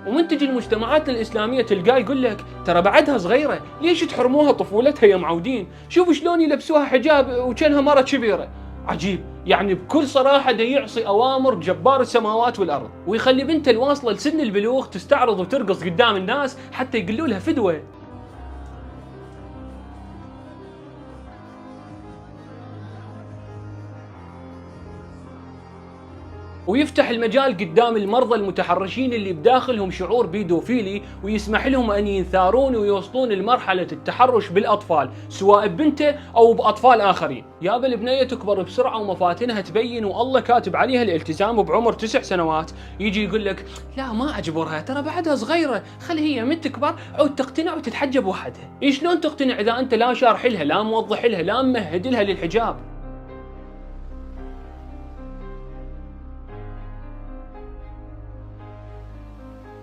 ومن تجي المجتمعات الإسلامية تلقاه يقول لك ترى بعدها صغيرة، ليش تحرموها طفولتها يا معودين؟ شوفوا شلون يلبسوها حجاب وكانها مرة كبيرة. عجيب، يعني بكل صراحة دا يعصي أوامر جبار السماوات والأرض، ويخلي بنته الواصلة لسن البلوغ تستعرض وترقص قدام الناس حتى يقولوا لها فدوة. ويفتح المجال قدام المرضى المتحرشين اللي بداخلهم شعور بيدوفيلي، ويسمح لهم أن ينثارون ويوصلون لمرحلة التحرش بالأطفال سواء ببنته أو بأطفال آخرين. يابا البنية تكبر بسرعة ومفاتنها تبين والله كاتب عليها الالتزام بعمر 9 سنوات، يجي يقول لك لا ما أجبرها ترى بعدها صغيرة، خل هي من تكبر عود تقتنع وتتحجب وحدها. شلون تقتنع إذا أنت لا شارح لها لا موضح لها لا ممهد لها للحجاب؟